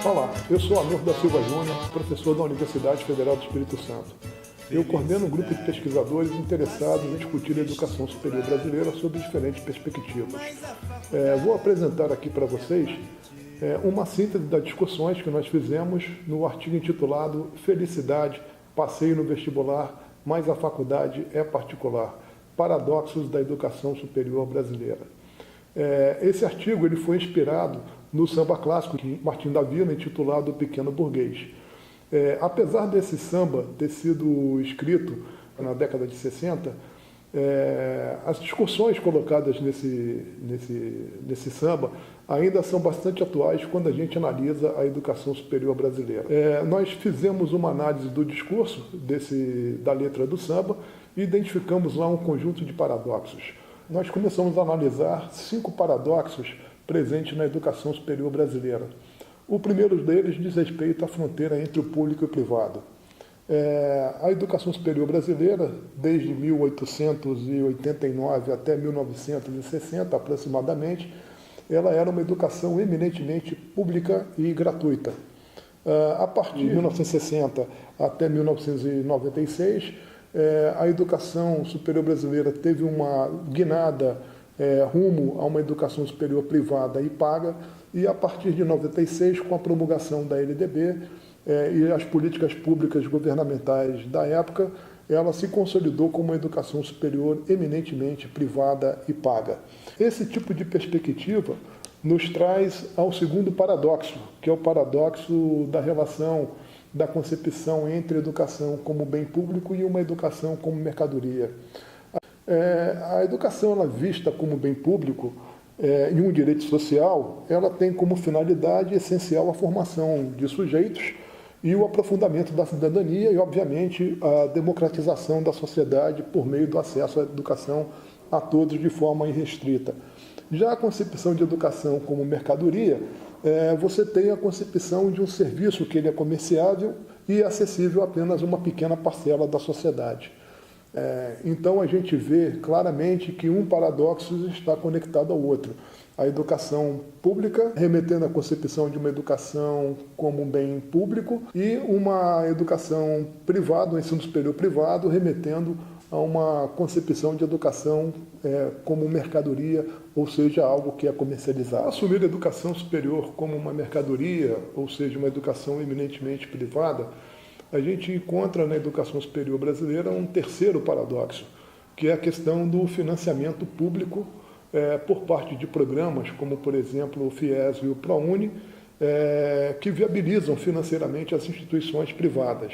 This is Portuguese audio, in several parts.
Olá, eu sou Amor da Silva Júnior, professor da Universidade Federal do Espírito Santo. Eu coordeno um grupo de pesquisadores interessados em discutir a educação superior brasileira sob diferentes perspectivas. Vou apresentar aqui para vocês uma síntese das discussões que nós fizemos no artigo intitulado Felicidade, Passeio no Vestibular, mas a faculdade é particular. Paradoxos da educação superior brasileira. Esse artigo ele foi inspirado no samba clássico de Martim da Vila, intitulado O Pequeno Burguês. Apesar desse samba ter sido escrito na década de 60, as discussões colocadas nesse samba ainda são bastante atuais quando a gente analisa a educação superior brasileira. Nós fizemos uma análise do discurso da letra do samba e identificamos lá um conjunto de paradoxos. Nós começamos a analisar 5 paradoxos presentes na educação superior brasileira. O primeiro deles diz respeito à fronteira entre o público e o privado. A educação superior brasileira, desde 1889 até 1960 aproximadamente, ela era uma educação eminentemente pública e gratuita. A partir de 1960 até 1996, a educação superior brasileira teve uma guinada rumo a uma educação superior privada e paga, e a partir de 96, com a promulgação da LDB e as políticas públicas governamentais da época, ela se consolidou como uma educação superior eminentemente privada e paga. Esse tipo de perspectiva nos traz ao segundo paradoxo, que é o paradoxo da relação da concepção entre a educação como bem público e uma educação como mercadoria. A educação ela vista como bem público e um direito social, ela tem como finalidade essencial a formação de sujeitos e o aprofundamento da cidadania e, obviamente, a democratização da sociedade por meio do acesso à educação a todos de forma irrestrita. Já a concepção de educação como mercadoria, você tem a concepção de um serviço que ele é comerciável e acessível a apenas uma pequena parcela da sociedade. Então a gente vê claramente que um paradoxo está conectado ao outro. A educação pública, remetendo à concepção de uma educação como um bem público, e uma educação privada, um ensino superior privado, remetendo a uma concepção de educação como mercadoria, ou seja, algo que é comercializado. Assumir a educação superior como uma mercadoria, ou seja, uma educação eminentemente privada, a gente encontra na educação superior brasileira um terceiro paradoxo, que é a questão do financiamento público por parte de programas como, por exemplo, o FIES e o ProUni, que viabilizam financeiramente as instituições privadas.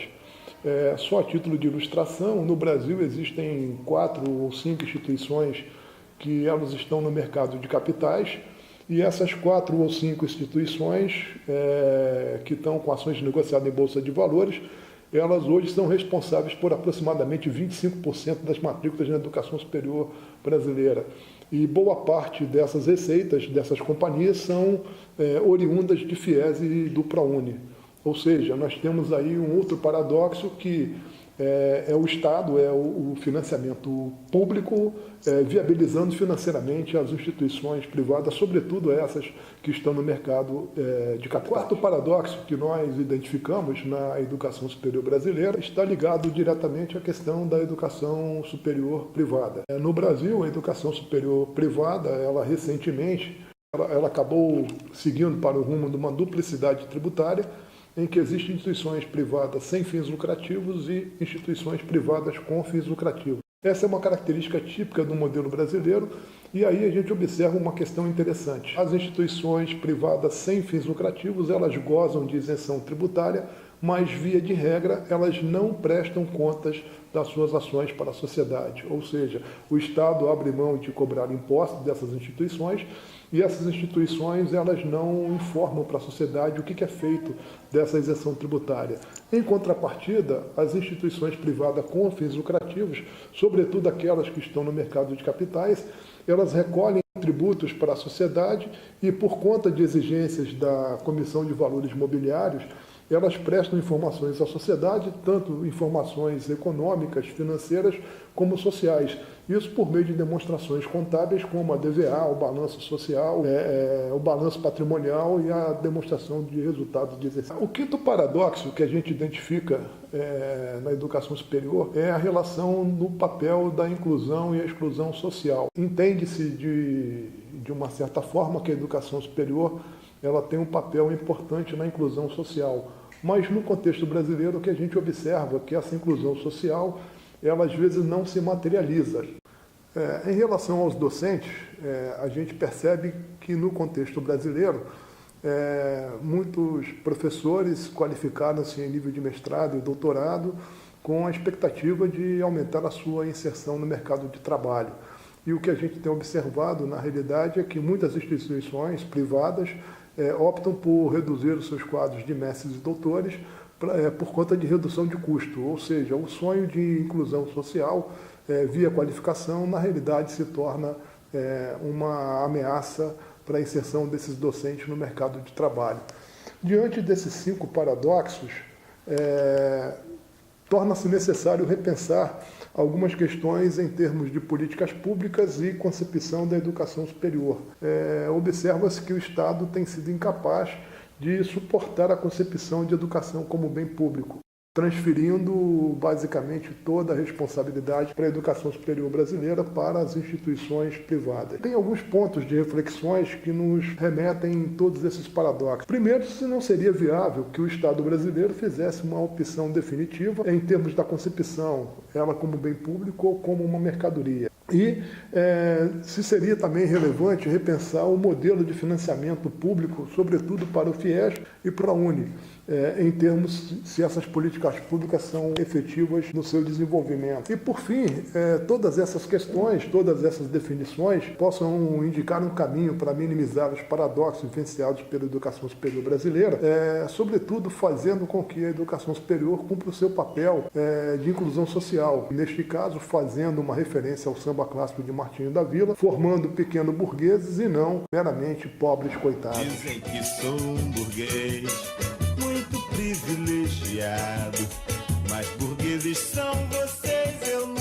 Só a título de ilustração, no Brasil existem 4 ou 5 instituições que elas estão no mercado de capitais, e essas 4 ou 5 instituições que estão com ações negociadas em Bolsa de Valores, elas hoje são responsáveis por aproximadamente 25% das matrículas na educação superior brasileira. E boa parte dessas receitas, dessas companhias, são oriundas de FIES e do ProUni. Ou seja, nós temos aí um outro paradoxo que é o Estado, é o financiamento público, viabilizando financeiramente as instituições privadas, sobretudo essas que estão no mercado de capital. O quarto paradoxo que nós identificamos na educação superior brasileira está ligado diretamente à questão da educação superior privada. No Brasil, a educação superior privada, ela recentemente, ela acabou seguindo para o rumo de uma duplicidade tributária, em que existem instituições privadas sem fins lucrativos e instituições privadas com fins lucrativos. Essa é uma característica típica do modelo brasileiro, e aí a gente observa uma questão interessante. As instituições privadas sem fins lucrativos, elas gozam de isenção tributária, mas, via de regra, elas não prestam contas das suas ações para a sociedade. Ou seja, o Estado abre mão de cobrar impostos dessas instituições, e essas instituições elas não informam para a sociedade o que é feito dessa isenção tributária. Em contrapartida, as instituições privadas com fins lucrativos, sobretudo aquelas que estão no mercado de capitais, elas recolhem tributos para a sociedade e, por conta de exigências da Comissão de Valores Mobiliários, elas prestam informações à sociedade, tanto informações econômicas, financeiras, como sociais. Isso por meio de demonstrações contábeis, como a DVA, o balanço social, o balanço patrimonial e a demonstração de resultados de exercício. O quinto paradoxo que a gente identifica na educação superior é a relação no papel da inclusão e a exclusão social. Entende-se de uma certa forma que a educação superior ela tem um papel importante na inclusão social, mas no contexto brasileiro o que a gente observa é que essa inclusão social ela às vezes não se materializa. Em relação aos docentes, a gente percebe que no contexto brasileiro, muitos professores qualificaram-se em nível de mestrado e doutorado com a expectativa de aumentar a sua inserção no mercado de trabalho. E o que a gente tem observado, na realidade, é que muitas instituições privadas optam por reduzir os seus quadros de mestres e doutores por conta de redução de custo, ou seja, o sonho de inclusão social via qualificação, na realidade, se torna uma ameaça para a inserção desses docentes no mercado de trabalho. Diante desses 5 paradoxos, torna-se necessário repensar algumas questões em termos de políticas públicas e concepção da educação superior. Observa-se que o Estado tem sido incapaz de suportar a concepção de educação como bem público, transferindo basicamente toda a responsabilidade para a educação superior brasileira para as instituições privadas. Tem alguns pontos de reflexões que nos remetem em todos esses paradoxos. Primeiro, se não seria viável que o Estado brasileiro fizesse uma opção definitiva em termos da concepção, ela como bem público ou como uma mercadoria. E se seria também relevante repensar o modelo de financiamento público, sobretudo para o FIES e para a UNE, em termos se essas políticas públicas são efetivas no seu desenvolvimento. E, por fim, todas essas questões, todas essas definições possam indicar um caminho para minimizar os paradoxos vivenciados pela educação superior brasileira, sobretudo fazendo com que a educação superior cumpra o seu papel de inclusão social. Neste caso, fazendo uma referência ao samba clássico de Martinho da Vila, formando pequenos burgueses e não meramente pobres coitados. Dizem que sou um burguês muito privilegiado, mas burgueses são vocês, eu não